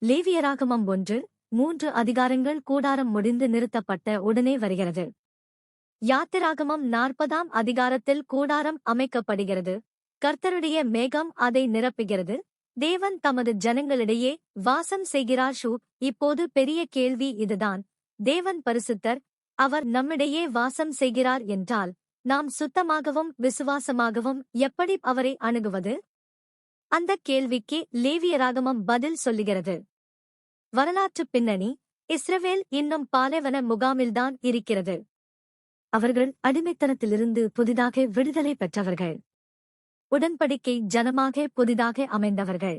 லேவியராகமம் 1:3 அதிகாரங்கள் கூடாரம் முடிந்து நிறுத்தப்பட்ட உடனே வருகிறது. யாத்திராகமம் 40ஆம் அதிகாரத்தில் கூடாரம் அமைக்கப்படுகிறது. கர்த்தருடைய மேகம் அதை நிரப்புகிறது. தேவன் தமது ஜனங்களிடையே வாசம் செய்கிறார். இப்போது பெரிய கேள்வி இதுதான். தேவன் பரிசுத்தர், அவர் நம்மிடையே வாசம் செய்கிறார் என்றால் நாம் சுத்தமாகவும் விசுவாசமாகவும் எப்படி அவரை அணுகுவது? அந்த கேள்விக்கு லேவியராகமம் பதில் சொல்லுகிறது. வரலாற்று பின்னணி: இஸ்ரவேல் இன்னும் பாலைவன முகாமில்தான் இருக்கிறது. அவர்கள் அடிமைத்தனத்திலிருந்து புதிதாக விடுதலை பெற்றவர்கள். உடன்படிக்கை ஜனமாக புதிதாக அமைந்தவர்கள்.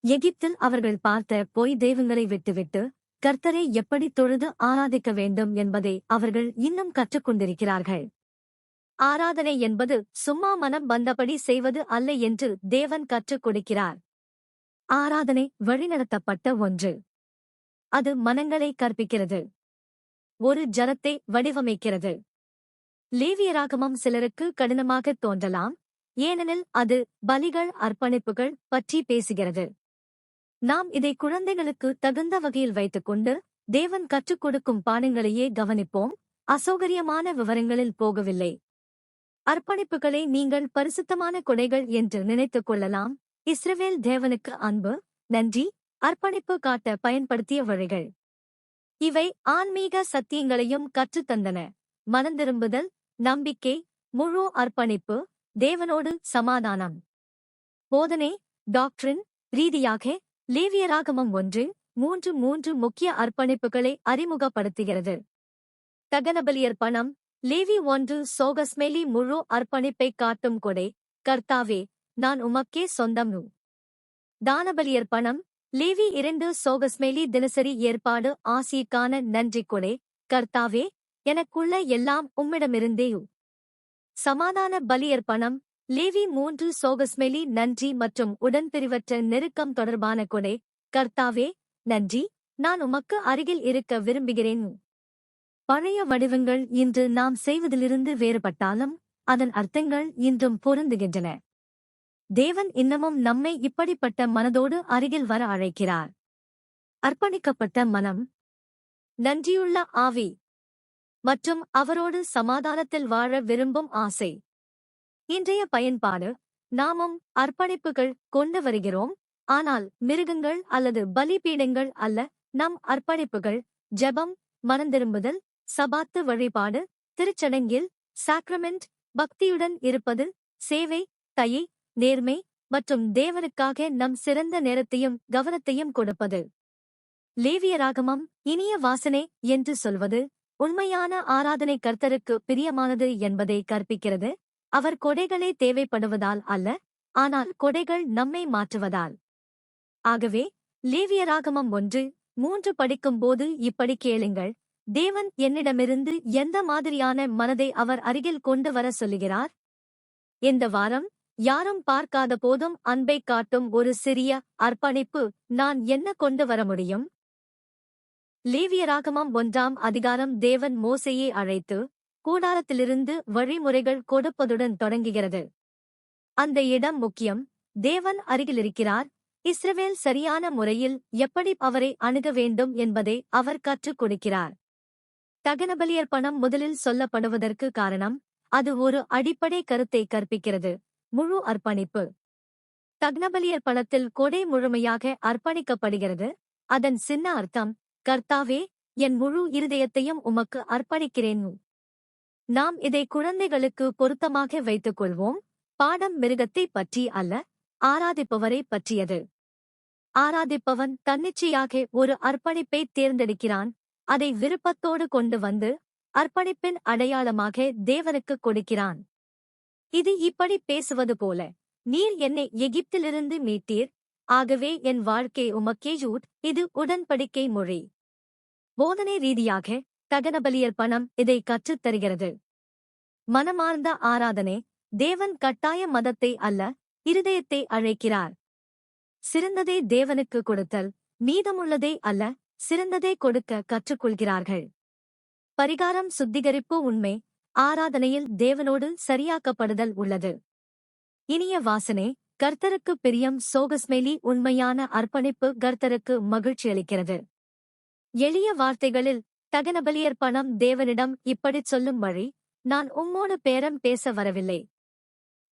எகிப்தில் அவர்கள் பார்த்த பொய் தெய்வங்களை விட்டுவிட்டு கர்த்தரை எப்படி தொழுது ஆராதிக்க வேண்டும் என்பதை அவர்கள் இன்னும் கற்றுக்கொண்டிருக்கிறார்கள். ஆராதனை என்பது சும்மா மனம் வந்தபடி செய்வது அல்ல என்று தேவன் கற்றுக் கொடுக்கிறார். ஆராதனை வழிநடத்தப்பட்ட ஒன்று. அது மனங்களை கற்பிக்கிறது. ஒரு ஜனத்தை வடிவமைக்கிறது. லேவியராகமம் சிலருக்கு கடினமாகத் தோன்றலாம், ஏனெனில் அது பலிகள் அர்ப்பணிப்புகள் பற்றி பேசுகிறது. நாம் இதை குழந்தைகளுக்கு தகுந்த வகையில் வைத்துக்கொண்டு தேவன் கற்றுக் கொடுக்கும் பாடங்களையே கவனிப்போம். அசௌகரியமான விவரங்களில் போகவில்லை. அர்ப்பணிப்புகளை நீங்கள் பரிசுத்தமான கொடைகள் என்று நினைத்துக் கொள்ளலாம். இஸ்ரவேல் தேவனுக்கு அன்பு, நன்றி, அர்ப்பணிப்பு காட்ட பயன்படுத்திய வழிகள். இவை ஆன்மீக சத்தியங்களையும் கற்றுத்தந்தன. மனந்திரும்புதல், நம்பிக்கை, முழு அர்ப்பணிப்பு, தேவனோடு சமாதானம். போதனை, டாக்ட்ரின் ரீதியாக லேவியராகமம் 1:3 முக்கிய அர்ப்பணிப்புகளை அறிமுகப்படுத்துகிறது. தகனபலியர்ப்பணம். லேவி 1 சோகஸ்மெலி முழு அர்ப்பணிப்பைக் காட்டும் கொடை. கர்த்தாவே, நான் உமக்கே சொந்தம். தானபலியர்ப்பணம். லேவி 2 சோகஸ்மெலி தினசரி ஏற்பாடு ஆசிக்கான நன்றி கொடை. கர்த்தாவே, எனக்குள்ள எல்லாம் உம்மிடமிருந்தே. சமாதான பலியர்ப்பணம். லேவி 3 சோகஸ்மெலி நன்றி மற்றும் உடன்பிரிவற்ற நெருக்கம் தொடர்பான கொடை. கர்த்தாவே, நன்றி, நான் உமக்கு அருகில் இருக்க விரும்புகிறேன். பழைய வடிவங்கள் இன்று நாம் செய்வதிலிருந்து வேறுபட்டாலும் அதன் அர்த்தங்கள் இன்றும் பொருந்துகின்றன. தேவன் இன்னமும் நம்மை இப்படிப்பட்ட மனதோடு அருகில் வர அழைக்கிறார். அர்ப்பணிக்கப்பட்ட மனம், நன்றியுள்ள ஆவி மற்றும் அவரோடு சமாதானத்தில் வாழ விரும்பும் ஆசை. இன்றைய பயன்பாடு: நாமும் அர்ப்பணிப்புகள் கொண்டு வருகிறோம், ஆனால் மிருகங்கள் அல்லது பலிபீடங்கள் அல்ல. நம் அர்ப்பணிப்புகள் ஜெபம், மனந்திரும்புதல், சபாத்து வழிபாடு, திருச்சடங்கில் சாக்ரமெண்ட், பக்தியுடன் இருப்பது, சேவை, தயை, நேர்மை மற்றும் தேவனுக்காக நம் சிறந்த நேரத்தையும் கவனத்தையும் கொடுப்பது. லேவியராகமம் இனிய வாசனை என்று சொல்வது உண்மையான ஆராதனை கர்த்தருக்கு பிரியமானது என்பதை கற்பிக்கிறது. அவர் கொடைகளே தேவைப்படுவதால் அல்ல, ஆனால் கொடைகள் நம்மை மாற்றுவதால். ஆகவே லேவியராகமம் 1:3 படிக்கும்போது இப்படி கேளுங்கள்: தேவன் என்னிடமிருந்து எந்த மாதிரியான மனதை அவர் அருகில் கொண்டு வர சொல்லுகிறார்? இந்த வாரம் யாரும் பார்க்காத போதும் அன்பைக் காட்டும் ஒரு சிறிய அர்ப்பணிப்பு நான் என்ன கொண்டு வர முடியும்? லேவியராகமம் 1ஆம் அதிகாரம் தேவன் மோசேயை அழைத்து கூடாரத்திலிருந்து வழிமுறைகள் கொடுப்பதுடன் தொடங்குகிறது. அந்த இடம் முக்கியம். தேவன் அருகிலிருக்கிறார். இஸ்ரவேல் சரியான முறையில் எப்படி அவரை அணுக வேண்டும் என்பதை அவர் கற்றுக் கொடுக்கிறார். தகனபலியர்ப்பணம் முதலில் சொல்லப்படுவதற்கு காரணம், அது ஒரு அடிப்படை கருத்தை கற்பிக்கிறது: முழு அர்ப்பணிப்பு. தகனபலியர்ப்பணத்தில் கொடை முழுமையாக அர்ப்பணிக்கப்படுகிறது. அதன் சின்ன அர்த்தம், கர்த்தாவே, என் முழு இருதயத்தையும் உமக்கு அர்ப்பணிக்கிறேன். நாம் இதை குழந்தைகளுக்கு பொருத்தமாக வைத்துக் கொள்வோம். பாடம் மிருகத்தை பற்றி அல்ல, ஆராதிப்பவரை பற்றியது. ஆராதிப்பவன் தன்னிச்சையாக ஒரு அர்ப்பணிப்பை தேர்ந்தெடுக்கிறான், அதை விருப்பத்தோடு கொண்டு வந்து அர்ப்பணிப்பின் அடையாளமாக தேவனுக்கு கொடுக்கிறான். இது இப்படி பேசுவது போல: நீர் என்னை எகிப்திலிருந்து மீட்டீர், ஆகவே என் வாழ்க்கை உமக்கே. இது உடன்படிக்கை மொழி. போதனை ரீதியாக தகனபலியர்ப்பணம் இதை கற்றுத் தருகிறது. மனமார்ந்த ஆராதனை. தேவன் கட்டாய மதத்தை அல்ல, இருதயத்தை அழைக்கிறார். சிறந்ததை தேவனுக்கு கொடுத்தல், மீதமுள்ளதை அல்ல, சிறந்ததை கொடுக்க கற்றுக்கொள்கிறார்கள். பரிகாரம், சுத்திகரிப்பு. உண்மை ஆராதனையில் தேவனோடு சரியாக்கப்படுதல் உள்ளது. இனிய வாசனை. கர்த்தருக்கு பிரியம் சோகஸ்மெலி உண்மையான அர்ப்பணிப்பு கர்த்தருக்கு மகிழ்ச்சியளிக்கிறது. எளிய வார்த்தைகளில் தகனபலியர்ப்பணம் தேவனிடம் இப்படிச் சொல்லும் வழி: நான் உம்மோடு பேரம் பேச வரவில்லை.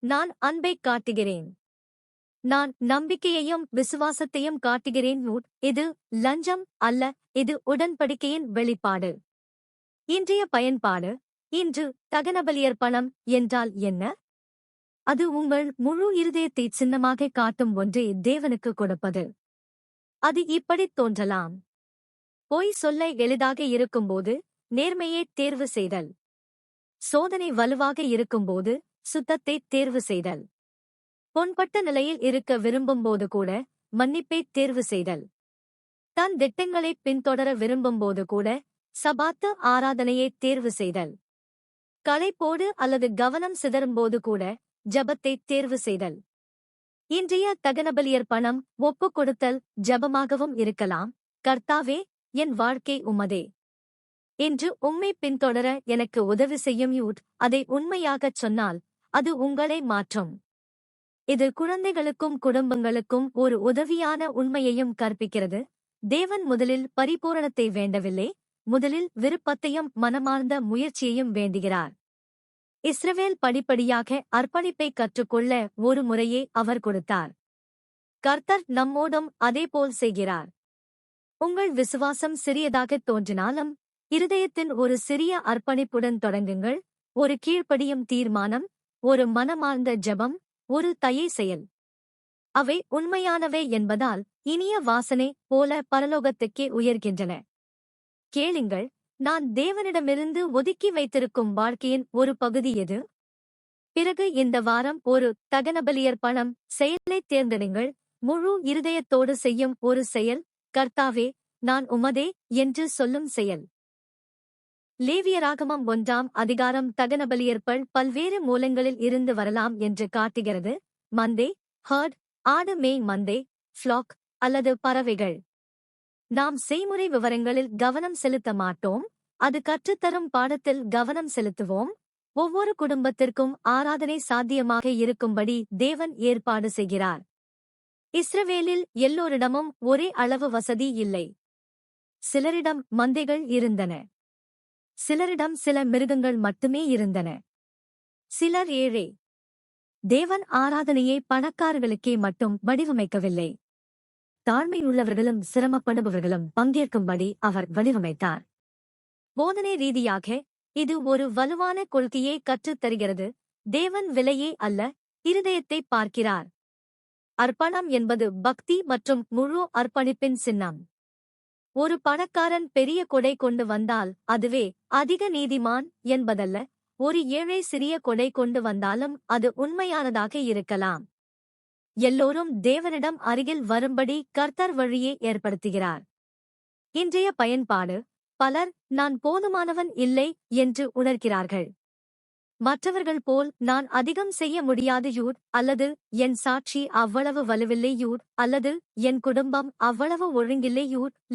நான் அன்பைக் காட்டுகிறேன். நான் நம்பிக்கையையும் விசுவாசத்தையும் காட்டுகிறேன். இது லஞ்சம் அல்ல, இது உடன்படிக்கையின் வெளிப்பாடு. இன்றைய பயன்பாடு. இன்று தகனபலியர்ப்பணம் என்றால் என்ன? அது உங்கள் முழு இருதயத்தை சின்னமாக காட்டும் ஒன்றை தேவனுக்கு கொடுப்பது. அது இப்படித் தோன்றலாம்: பொய் சொல்ல எளிதாக இருக்கும்போது நேர்மையை தேர்வு செய்தல். சோதனை வலுவாக இருக்கும்போது சுத்தத்தை தேர்வு செய்தல். பொன்பட்ட நிலையில் இருக்க விரும்பும்போது கூட மன்னிப்பை தேர்வு செய்தல். தன் திட்டங்களை பின்தொடர விரும்பும்போது கூட சபாத்து ஆராதனையை தேர்வு செய்தல். களைப்போடு அல்லது கவனம் சிதறும்போது கூட ஜபத்தை தேர்வு செய்தல். இன்றைய தகனபலியர்ப்பணம் ஒப்புக் கொடுத்தல் ஜபமாகவும் இருக்கலாம். கர்த்தாவே, என் வாழ்க்கை உமதே. இன்று உம்மை பின்தொடர எனக்கு உதவி செய்யும். அதை உண்மையாகச் சொன்னால் அது உங்களை மாற்றும். இது குழந்தைகளுக்கும் குடும்பங்களுக்கும் ஒரு உதவியான உண்மையையும் கற்பிக்கிறது. தேவன் முதலில் பரிபூரணத்தை வேண்டவில்லை, முதலில் விருப்பத்தையும் மனமார்ந்த முயற்சியையும் வேண்டுகிறார். இஸ்ரவேல் படிப்படியாக அர்ப்பணிப்பை கற்றுக்கொள்ள ஒரு முறையே அவர் கொடுத்தார். கர்த்தர் நம்மோடும் அதேபோல் செய்கிறார். உங்கள் விசுவாசம் சிறியதாகத் தோன்றினாலும் இருதயத்தின் ஒரு சிறிய அர்ப்பணிப்புடன் தொடங்குங்கள். ஒரு கீழ்ப்படியும் தீர்மானம், ஒரு மனமார்ந்த ஜெபம், ஒரு தயை செயல். அவை உண்மையானவை என்பதால் இனிய வாசனை போல பரலோகத்துக்கே உயர்கின்றன. கேளுங்கள், நான் தேவனிடமிருந்து ஒதுக்கி வைத்திருக்கும் வாழ்க்கையின் ஒரு பகுதி எது? பிறகு இந்த வாரம் ஒரு தகனபலியர்ப்பணம் செயலைத் தேர்ந்தெடுங்கள். முழு இருதயத்தோடு செய்யும் ஒரு செயல், கர்த்தாவே, நான் உமதே என்று சொல்லும் செயல். லேவியராகமம் 1ஆம் அதிகாரம் தகனபலியர்ப்பல் பல்வேறு மூலங்களில் இருந்து வரலாம் என்று காட்டுகிறது. மந்தே, ஹர்ட், ஆடு மேய் மந்தே, ஃப்ளாக் அல்லது பறவைகள். நாம் செய்முறை விவரங்களில் கவனம் செலுத்த மாட்டோம், அது கற்றுத்தரும் பாடத்தில் கவனம் செலுத்துவோம். ஒவ்வொரு குடும்பத்திற்கும் ஆராதனை சாத்தியமாக இருக்கும்படி தேவன் ஏற்பாடு செய்கிறார். இஸ்ரவேலில் எல்லோரிடமும் ஒரே அளவு வசதி இல்லை. சிலரிடம் மந்தைகள் இருந்தன. சிலரிடம் சில மிருகங்கள் மட்டுமே இருந்தன. சிலர் ஏழை. தேவன் ஆராதனையை பணக்காரர்களுக்கே மட்டும் வடிவமைக்கவில்லை. தாழ்மையுள்ளவர்களும் சிரமப்படுபவர்களும் பங்கேற்கும்படி அவர் வடிவமைத்தார். போதனை ரீதியாக இது ஒரு வலுவான கொள்கையை கற்றுத் தருகிறது. தேவன் விலையே அல்ல, இருதயத்தை பார்க்கிறார். அர்ப்பணம் என்பது பக்தி மற்றும் முழு அர்ப்பணிப்பின் சின்னம். ஒரு பணக்காரன் பெரிய கொடை கொண்டு வந்தால் அதுவே அதிக நீதிமான் என்பதல்ல. ஒரு ஏழை சிறிய கொடை கொண்டு வந்தாலும் அது உண்மையானதாக இருக்கலாம். எல்லோரும் தேவனிடம் அருகில் வரும்படி கர்த்தர் வழியை ஏற்படுத்துகிறார். இன்றைய பயன்பாடு. பலர் நான் போதுமானவன் இல்லை என்று உணர்கிறார்கள். மற்றவர்கள் போல் நான் அதிகம் செய்ய முடியாது அல்லது என் சாட்சி அவ்வளவு வலுவில்லை அல்லது என் குடும்பம் அவ்வளவு ஒழுங்கில்லை.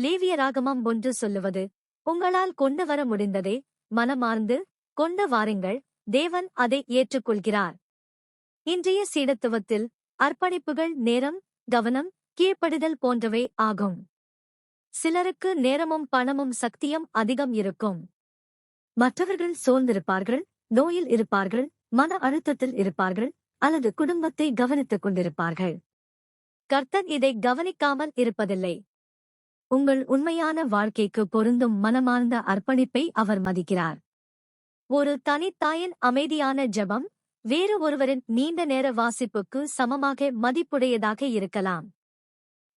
லேவியராகமம் 1 சொல்லுவது, உங்களால் கொண்டு வர முடிந்ததே, மனமார்ந்து கொண்டு வாருங்கள், தேவன் அதை ஏற்றுக்கொள்கிறார். இன்றைய சீடத்துவத்தில் அர்ப்பணிப்புகள் நேரம், கவனம், கீழ்ப்படிதல் போன்றவை ஆகும். சிலருக்கு நேரமும் பணமும் சக்தியும் அதிகம் இருக்கும். மற்றவர்கள் சோர்ந்திருப்பார்கள், நோயில் இருப்பார்கள், மன அழுத்தத்தில் இருப்பார்கள் அல்லது குடும்பத்தை கவனித்துக் கொண்டிருப்பார்கள். கர்த்தர் இதை கவனிக்காமல் இருப்பதில்லை. உங்கள் உண்மையான வாழ்க்கைக்கு பொருந்தும் மனமார்ந்த அர்ப்பணிப்பை அவர் மதிக்கிறார். ஒரு தனித்தாயின் அமைதியான ஜெபம் வேறு ஒருவரின் நீண்ட நேர வாசிப்புக்கு சமமாக மதிப்புடையதாக இருக்கலாம்.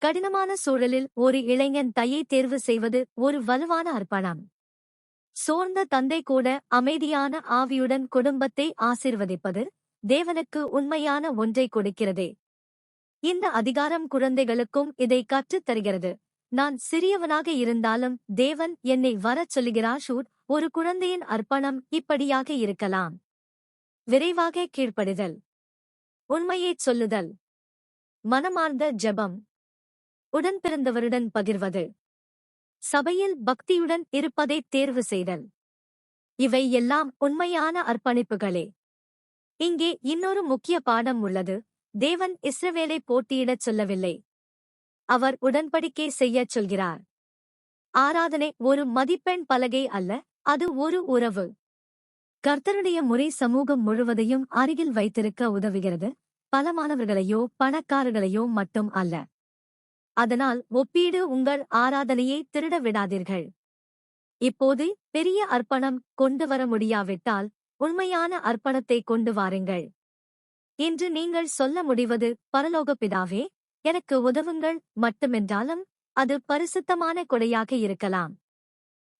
கடினமான சூழலில் ஒரு இளைஞன் தையை தேர்வு செய்வது ஒரு வலுவான அர்ப்பணம். சோர்ந்த தந்தை கூட அமைதியான ஆவியுடன் குடும்பத்தை ஆசீர்வதிப்பது தேவனுக்கு உண்மையான ஒன்றை கொடுக்கிறதே. இந்த அதிகாரம் குழந்தைகளுக்கும் இதை கற்றுத் தருகிறது. நான் சிறியவனாக இருந்தாலும் தேவன் என்னை வரச் சொல்லுகிறார். ஒரு குழந்தையின் அர்ப்பணம் இப்படியாக இருக்கலாம். விரைவாக கீழ்ப்படிதல், உண்மையைச் சொல்லுதல், மனமார்ந்த ஜெபம், உடன்பிறந்தவருடன் பகிர்வது, சபையில் பக்தியுடன் இருப்பதைத் தேர்வு செய்தல். இவை எல்லாம் உண்மையான அர்ப்பணிப்புகளே. இங்கே இன்னொரு முக்கிய பாடம் உள்ளது. தேவன் இஸ்ரவேலை போட்டியிடச் சொல்லவில்லை. அவர் உடன்படிக்கை செய்யச் சொல்கிறார். ஆராதனை ஒரு மதிப்பெண் பலகை அல்ல, அது ஒரு உறவு. கர்த்தருடைய முறை சமூகம் முழுவதையும் அருகில் வைத்திருக்க உதவுகிறது, பலமானவர்களையோ பணக்காரர்களையோ மட்டும் அல்ல. அதனால் ஒப்பீடு உங்கள் ஆராதனையை திருட விடாதீர்கள். இப்போது பெரிய அர்ப்பணம் கொண்டு வர முடியாவிட்டால் உண்மையான அர்ப்பணத்தை கொண்டு வாருங்கள். இன்று நீங்கள் சொல்ல முடிவது, பரலோக பிதாவே, எனக்கு உதவுங்கள் மட்டுமென்றாலும் அது பரிசுத்தமான கொடையாக இருக்கலாம்.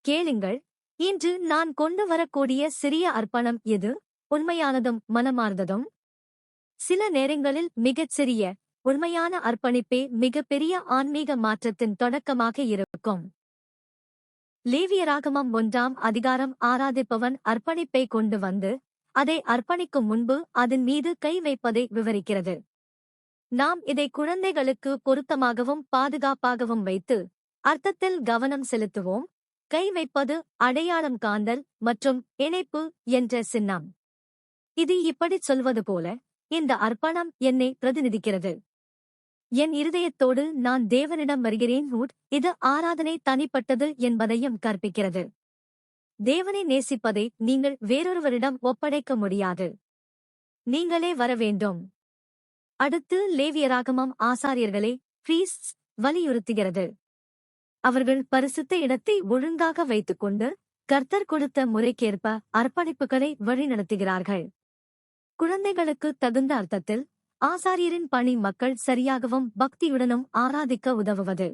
கேளுங்கள், இன்று நான் கொண்டு வரக்கூடிய சிறிய அர்ப்பணம் எது உண்மையானதும் மனமார்ந்ததும்? சில நேரங்களில் மிகச் சிறிய உண்மையான அர்ப்பணிப்பே மிகப்பெரிய ஆன்மீக மாற்றத்தின் தொடக்கமாக இருக்கும். லேவியராகமம் 1ஆம் அதிகாரம் ஆராதிப்பவன் அர்ப்பணிப்பை கொண்டு வந்து அதை அர்ப்பணிக்கும் முன்பு அதன் மீது கை வைப்பதை விவரிக்கிறது. நாம் இதை குழந்தைகளுக்கு பொருத்தமாகவும் பாதுகாப்பாகவும் வைத்து அர்த்தத்தில் கவனம் செலுத்துவோம். கை வைப்பது அடையாளம் காண்டல் மற்றும் இணைப்பு என்ற சின்னம். இது இப்படிச் சொல்வது போல, இந்த அர்ப்பணம் என்னை பிரதிநிதிக்கிறது. என் இருதயத்தோடு நான் தேவனிடம் வருகிறேன். இது ஆராதனை தனிப்பட்டது என்பதையும் கற்பிக்கிறது. தேவனை நேசிப்பதை நீங்கள் வேறொருவரிடம் ஒப்படைக்க முடியாது. நீங்களே வர வேண்டும். அடுத்து லேவியராகமம் ஆசாரியர்களே, பிரீஸ்ட்ஸ் வலியுறுத்துகிறது. அவர்கள் பரிசுத்த இடத்தை ஒழுங்காக வைத்துக்கொண்டு கர்த்தர் கொடுத்த முறைக்கேற்ப அர்ப்பணிப்புகளை வழிநடத்துகிறார்கள். குழந்தைகளுக்கு தகுந்த அர்த்தத்தில் ஆசாரியரின் பணி மக்கள் சரியாகவும் பக்தியுடனும் ஆராதிக்க உதவுவது.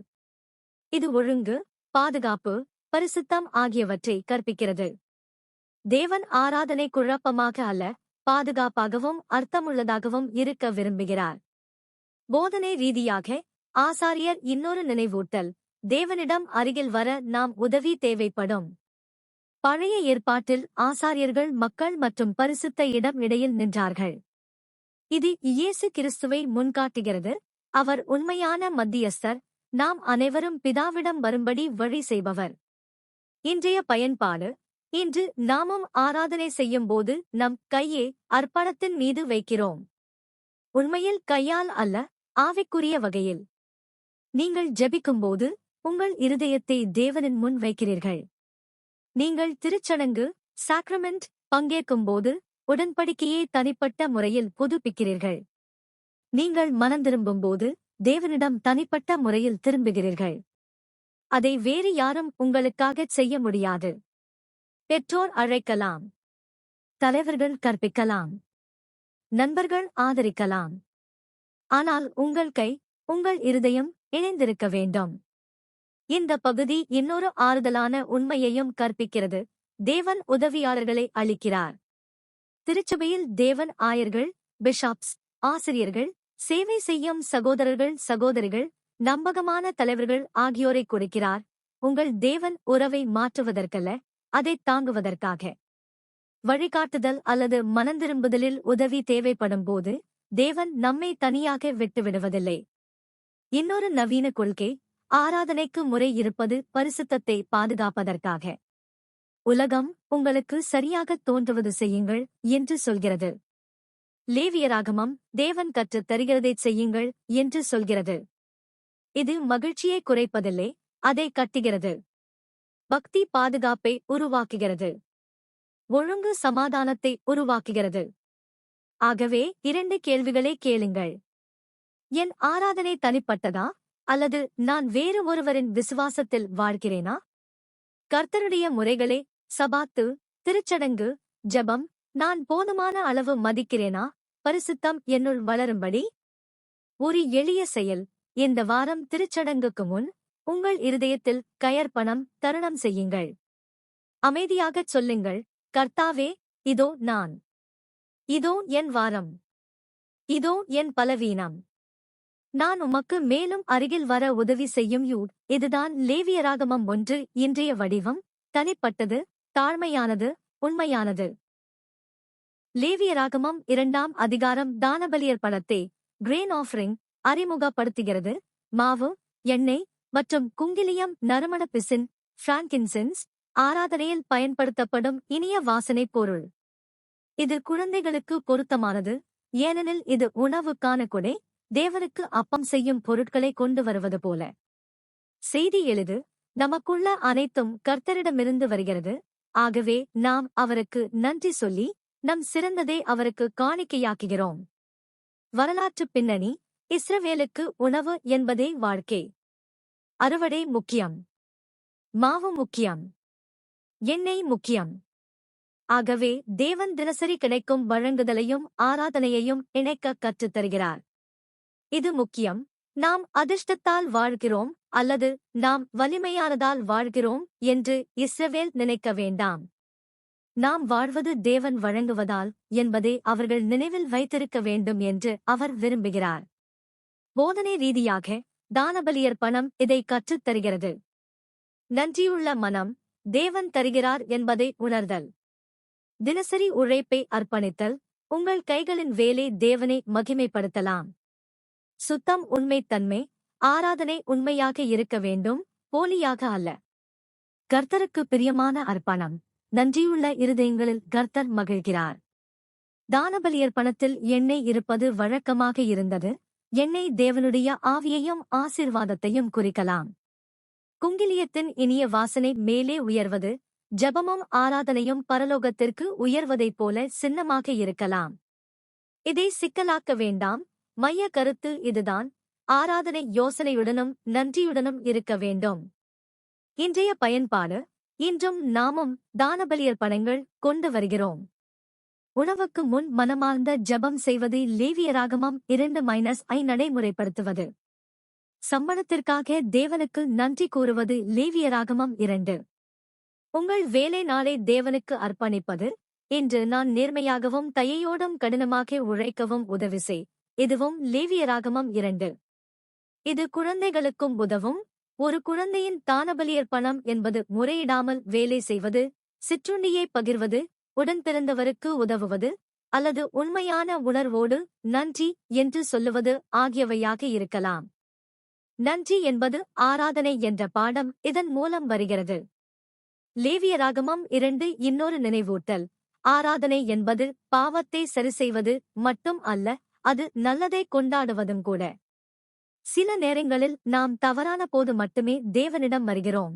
இது ஒழுங்கு, பாதுகாப்பு, பரிசுத்தம் ஆகியவற்றை கற்பிக்கிறது. தேவன் ஆராதனை குழப்பமாக அல்ல, பாதுகாப்பாகவும் அர்த்தமுள்ளதாகவும் இருக்க விரும்புகிறார். போதனை ரீதியாக ஆசாரியர் இன்னொரு நினைவூட்டல், தேவனிடம் அருகில் வர நாம் உதவி தேவைப்படும். பழைய ஏற்பாட்டில் ஆசாரியர்கள் மக்கள் மற்றும் பரிசுத்த இடம் இடையில் நின்றார்கள். இது இயேசு கிறிஸ்துவை முன்காட்டுகிறது. அவர் உண்மையான மத்தியஸ்தர், நாம் அனைவரும் பிதாவிடம் வரும்படி வழி செய்பவர். இன்றைய பயன்பாடு, இன்று நாமும் ஆராதனை செய்யும்போது நம் கையை அர்ப்பணத்தின் மீது வைக்கிறோம். உண்மையில் கையால் அல்ல, ஆவிக்குரிய வகையில். நீங்கள் ஜெபிக்கும்போது உங்கள் இருதயத்தை தேவனின் முன் வைக்கிறீர்கள். நீங்கள் திருச்சடங்கு சாக்ரமெண்ட் பங்கேற்கும்போது உடன்படிக்கையை தனிப்பட்ட முறையில் புதுப்பிக்கிறீர்கள். நீங்கள் மனந்திரும்பும்போது தேவனிடம் தனிப்பட்ட முறையில் திரும்புகிறீர்கள். அதை வேறு யாரும் உங்களுக்காகச் செய்ய முடியாது. பெற்றோர் அழைக்கலாம், தலைவர்கள் கற்பிக்கலாம், நண்பர்கள் ஆதரிக்கலாம். ஆனால் உங்கள் கை, உங்கள் இருதயம் இணைந்திருக்க வேண்டும். இந்த பகுதி இன்னொரு ஆறுதலான உண்மையையும் கற்பிக்கிறது. தேவன் உதவியாளர்களை அளிக்கிறார். திருச்சபையில் தேவன் ஆயர்கள், பிஷப்ஸ், ஆசிரியர்கள், சேவை செய்யும் சகோதரர்கள், சகோதரிகள், நம்பகமான தலைவர்கள் ஆகியோரை கொடுக்கிறார். உங்கள் தேவன் உறவை மாற்றுவதற்கல்ல, அதைத் தாங்குவதற்காக. வழிகாட்டுதல் அல்லது மனந்திரும்புதலில் உதவி தேவைப்படும் போது தேவன் நம்மை தனியாக விட்டுவிடுவதில்லை. இன்னொரு நவீன கொள்கை, ஆராதனைக்கு முறை இருப்பது பரிசுத்தத்தை பாதுகாப்பதற்காக. உலகம் உங்களுக்கு சரியாகத் தோன்றுவது செய்யுங்கள் என்று சொல்கிறது. லேவியராகமம் தேவன் கற்றுத் தருகிறதைச் செய்யுங்கள் என்று சொல்கிறது. இது மகிழ்ச்சியை குறைப்பதில்லை, அதை கட்டுகிறது. பக்தி பாதுகாப்பை உருவாக்குகிறது. ஒழுங்கு சமாதானத்தை உருவாக்குகிறது. ஆகவே 2 கேள்விகளை கேளுங்கள். என் ஆராதனை தனிப்பட்டதா அல்லது நான் வேறு ஒருவரின் விசுவாசத்தில் வாழ்கிறேனா? கர்த்தருடைய முறைகளே, சபாத்து, திருச்சடங்கு, ஜெபம், நான் போதுமான அளவு மதிக்கிறேனா? பரிசுத்தம் என்னுள் வளரும்படி ஒரு எளிய செயல். இந்த வாரம் திருச்சடங்குக்கு முன் உங்கள் இருதயத்தில் கயர்ப்பணம் தருணம் செய்யுங்கள். அமைதியாகச் சொல்லுங்கள், கர்த்தாவே, இதோ நான். இதோ என் வாரம். இதோ என் பலவீனம். நான் உமக்கு மேலும் அருகில் வர உதவி செய்யும். இதுதான் லேவியராகமம் 1 இன்றைய வடிவம். தனிப்பட்டது, தாழ்மையானது, உண்மையானது. லேவியராகமம் 2ஆம் அதிகாரம் தானபலியர் பணத்தை, கிரெயின் ஆஃபரிங், அறிமுகப்படுத்துகிறது. மாவு, எண்ணெய் மற்றும் குங்கிலியம் நறுமண பிசின், பிராங்கின்சென்ஸ், ஆராதனையில் பயன்படுத்தப்படும் இனிய வாசனைப் பொருள். இது குழந்தைகளுக்கு பொருத்தமானது, ஏனெனில் இது உணவுக்கான கொடை, தேவனுக்கு அப்பம் செய்யும் பொருட்களை கொண்டு வருவது போல. செய்தி எளிது, நமக்குள்ள அனைத்தும் கர்த்தரிடமிருந்து வருகிறது. ஆகவே நாம் அவருக்கு நன்றி சொல்லி நம் சிறந்ததை அவருக்கு காணிக்கையாக்குகிறோம். வரலாற்றுப் பின்னணி: இஸ்ரவேலுக்கு உணவு என்பதே வாழ்க்கை. அறுவடை முக்கியம், மாவு முக்கியம், எண்ணெய் முக்கியம். ஆகவே தேவன் தினசரி கிடைக்கும் வழங்குதலையும் ஆராதனையையும் இணைக்க கற்றுத் தருகிறார். இது முக்கியம். நாம் அதிர்ஷ்டத்தால் வாழ்கிறோம் அல்லது நாம் வலிமையானதால் வாழ்கிறோம் என்று இஸ்ரவேல் நினைக்க வேண்டாம். நாம் வாழ்வது தேவன் வழங்குவதால் என்பதை அவர்கள் நினைவில் வைத்திருக்க வேண்டும் என்று அவர் விரும்புகிறார். போதனை ரீதியாக தானபலியர்ப்பணம் இதை கற்றுத் தருகிறது. நன்றியுள்ள மனம், தேவன் தருகிறார் என்பதை உணர்தல். தினசரி உழைப்பை அர்ப்பணித்தல், உங்கள் கைகளின் வேலை தேவனை மகிமைப்படுத்தலாம். சுத்தம், உண்மைத்தன்மை, ஆராதனை உண்மையாக இருக்க வேண்டும், போலியாக அல்ல. கர்த்தருக்கு பிரியமான அர்ப்பணம், நன்றியுள்ள இருதயங்களில் கர்த்தர் மகிழ்கிறார். தானபலியர்ப்பணத்தில் எண்ணெய் இருப்பது வழக்கமாக இருந்தது. எண்ணெய் தேவனுடைய ஆவியையும் ஆசீர்வாதத்தையும் குறிக்கலாம். குங்கிலியத்தின் இனிய வாசனை மேலே உயர்வது, ஜெபமும் ஆராதனையும் பரலோகத்திற்கு உயர்வதைப் போல சின்னமாக இருக்கலாம். இதை சிக்கலாக்க வேண்டாம். மைய கருத்து இதுதான். ஆராதனை யோசனையுடனும் நன்றியுடனும் இருக்க வேண்டும். இன்றைய பயன்பாடு: இன்றும் நாமும் தானபலியர்ப்பணங்கள் கொண்டு வருகிறோம். உணவுக்கு முன் மனமார்ந்த ஜெபம் செய்வது லேவியராகமம் 2-ஐ நடைமுறைப்படுத்துவது. சம்பளத்திற்காக தேவனுக்கு நன்றி கூறுவது லேவியராகமம் 2. உங்கள் வேலை நாளை தேவனுக்கு அர்ப்பணிப்பது. இன்று நான் நேர்மையாகவும் தயையோடும் கடினமாக உழைக்கவும் உதவி செய். இதுவும் லேவியராகமம் 2. இது குழந்தைகளுக்கும் உதவும். ஒரு குழந்தையின் தானபலியர்ப்பணம் என்பது முறையிடாமல் வேலை செய்வது, சிற்றுண்டியை பகிர்வது, உடன்பிறந்தவருக்கு உதவுவது அல்லது உண்மையான உணர்வோடு நன்றி என்று சொல்லுவது ஆகியவையாக இருக்கலாம். நன்றி என்பது ஆராதனை என்ற பாடம் இதன் மூலம் வருகிறது. லேவியராகமம் 2 இன்னொரு நினைவூட்டல். ஆராதனை என்பது பாவத்தை சரிசெய்வது மட்டும் அல்ல, அது நல்லதை கொண்டாடுவதும் கூட. சில நேரங்களில் நாம் தவறான போது மட்டுமே தேவனிடம் வருகிறோம்.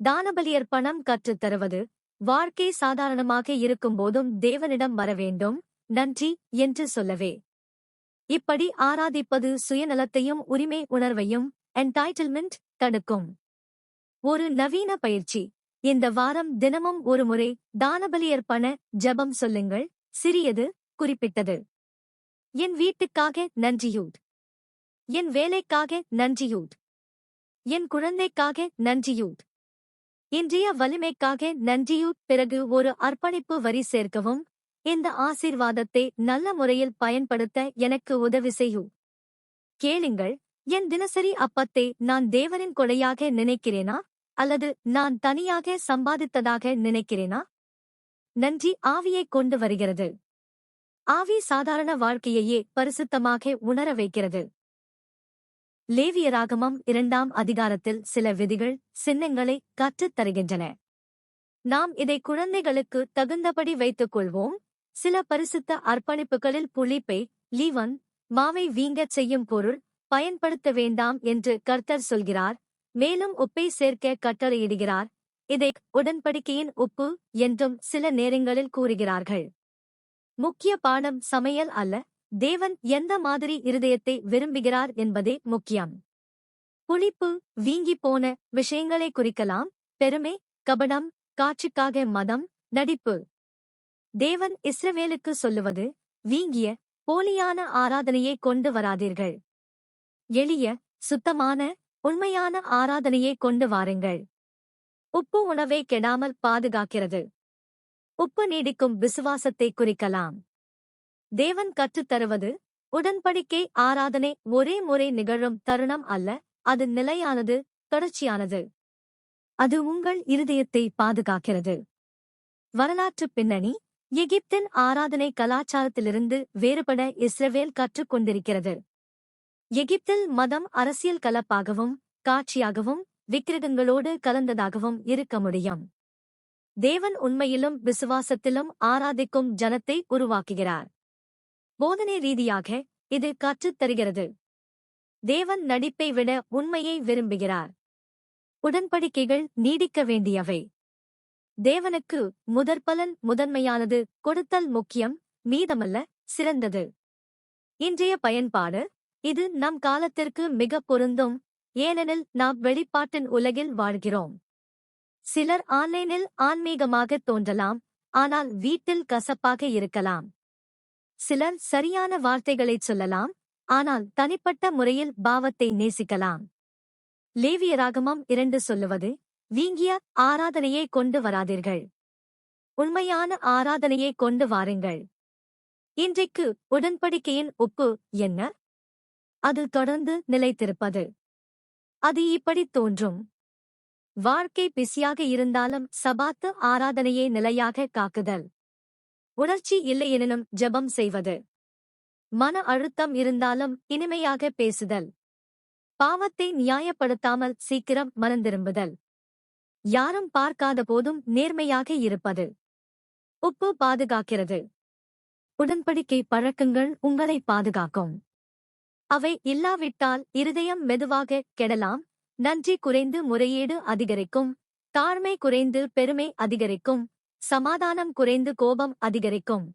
தானபலியர்ப்பணம் கற்றுத் தருவது, வாழ்க்கை சாதாரணமாக இருக்கும்போதும் தேவனிடம் வரவேண்டும், நன்றி என்று சொல்லவே. இப்படி ஆராதிப்பது சுயநலத்தையும் உரிமை உணர்வையும் என்டைட்டில்மெண்ட் தடுக்கும். ஒரு நவீன பயிற்சி: இந்த வாரம் தினமும் ஒரு முறை தானபலியர்ப்பண ஜெபம் சொல்லுங்கள். சிறியது, குறிப்பிட்டது. என் வீட்டுக்காக நன்றியூட். என் வேலைக்காக நன்றியூட். என் குழந்தைக்காக நன்றியூட். இன்றைய வலிமைக்காக நன்றியூட். பிறகு ஒரு அர்ப்பணிப்பு வரி சேர்க்கவும். இந்த ஆசீர்வாதத்தை நல்ல முறையில் பயன்படுத்த எனக்கு உதவி செய்யൂ. கேளுங்கள்: என் தினசரி அப்பத்தை நான் தேவனின் கொடையாக நினைக்கிறேனா அல்லது நான் தனியாக சம்பாதித்ததாக நினைக்கிறேனா? நன்றி ஆவியைக் கொண்டு வருகிறது. ஆவி சாதாரண வாழ்க்கையையே பரிசுத்தமாக உணர வைக்கிறது. லேவியராகமம் 2ஆம் அதிகாரத்தில் சில விதிகள், சின்னங்களை கற்றுத் தருகின்றன. நாம் இதை குழந்தைகளுக்கு தகுந்தபடி வைத்துக் கொள்வோம். சில பரிசுத்த அர்ப்பணிப்புகளில் புளிப்பை, லீவன், மாவை வீங்கச் செய்யும் பொருள் பயன்படுத்த வேண்டாம் என்று கர்த்தர் சொல்கிறார். மேலும் உப்பை சேர்க்க கட்டளையிடுகிறார். இதை உடன்படிக்கையின் உப்பு என்றும் சில நேரங்களில் கூறுகிறார்கள். முக்கிய பாடம் சமையல் அல்ல, தேவன் எந்த மாதிரி இருதயத்தை விரும்புகிறார் என்பதே முக்கியம். புளிப்பு, வீங்கிப்போன விஷயங்களை குறிக்கலாம். பெருமை, கபடம், காட்சிக்காக மதம், நடிப்பு. தேவன் இஸ்ரவேலுக்கு சொல்லுவது, வீங்கிய, போலியான ஆராதனையை கொண்டு வராதீர்கள். எளிய, சுத்தமான, உண்மையான ஆராதனையை கொண்டு வாருங்கள். உப்பு உணவை கெடாமல் பாதுகாக்கிறது. உப்பு நீடிக்கும் விசுவாசத்தை குறிக்கலாம். தேவன் கற்றுத் தருவது, உடன்படிக்கை ஆராதனை ஒரே முறை நிகழும் தருணம் அல்ல, அது நிலையானது, தொடர்ச்சியானது. அது உங்கள் இருதயத்தை பாதுகாக்கிறது. வரலாற்றுப் பின்னணி: எகிப்தின் ஆராதனை கலாச்சாரத்திலிருந்து வேறுபட இஸ்ரவேல் கற்றுக் கொண்டிருக்கிறது. எகிப்தில் மதம் அரசியல் கலப்பாகவும் காட்சியாகவும் விக்கிரகங்களோடு கலந்ததாகவும் இருக்க முடியும். தேவன் உண்மையிலும் விசுவாசத்திலும் ஆராதிக்கும் ஜனத்தை உருவாக்குகிறார். போதனை ரீதியாக இது கற்றுத் தருகிறது. தேவன் நடிப்பை விட உண்மையை விரும்புகிறார். உடன்படிக்கைகள் நீடிக்க வேண்டியவை. தேவனுக்கு முதற்பலன் முதன்மையானது, கொடுத்தல் முக்கியம், மீதமல்ல சிறந்தது. இன்றைய பயன்பாடு இது நம் காலத்திற்கு மிக பொருந்தும், ஏனெனில் நாம் வெளிப்பாட்டின் உலகில் வாழ்கிறோம். சிலர் ஆன்லைனில் ஆன்மீகமாக தோன்றலாம், ஆனால் வீட்டில் கசப்பாக இருக்கலாம். சிலர் சரியான வார்த்தைகளைச் சொல்லலாம், ஆனால் தனிப்பட்ட முறையில் பாவத்தை நேசிக்கலாம். லேவியராகமம் 2 சொல்லுவது, வீங்கிய ஆராதனையை கொண்டு வராதீர்கள், உண்மையான ஆராதனையை கொண்டு வாருங்கள். இன்றைக்கு உடன்படிக்கையின் உப்பு என்ன? அது தொடர்ந்து நிலைத்திருப்பது. அது இப்படி தோன்றும். வாழ்க்கை பிஸியாக இருந்தாலும் சபாத்து ஆராதனையை நிலையாக காக்குதல். உணர்ச்சி இல்லையெனினும் ஜெபம் செய்வது. மன அழுத்தம் இருந்தாலும் இனிமையாக பேசுதல். பாவத்தை நியாயப்படுத்தாமல் சீக்கிரம் மனந்திரும்புதல். யாரும் பார்க்காத போதும் நேர்மையாக இருப்பது. உப்பு பாதுகாக்கிறது. உடன்படிக்கை பழக்கங்கள் உங்களை பாதுகாக்கும். அவை இல்லாவிட்டால் இருதயம் மெதுவாக கெடலாம். நன்றி குறைந்து முறையீடு அதிகரிக்கும். தாழ்மை குறைந்து பெருமை அதிகரிக்கும். சமாதானம் குறைந்து கோபம் அதிகரிக்கும்.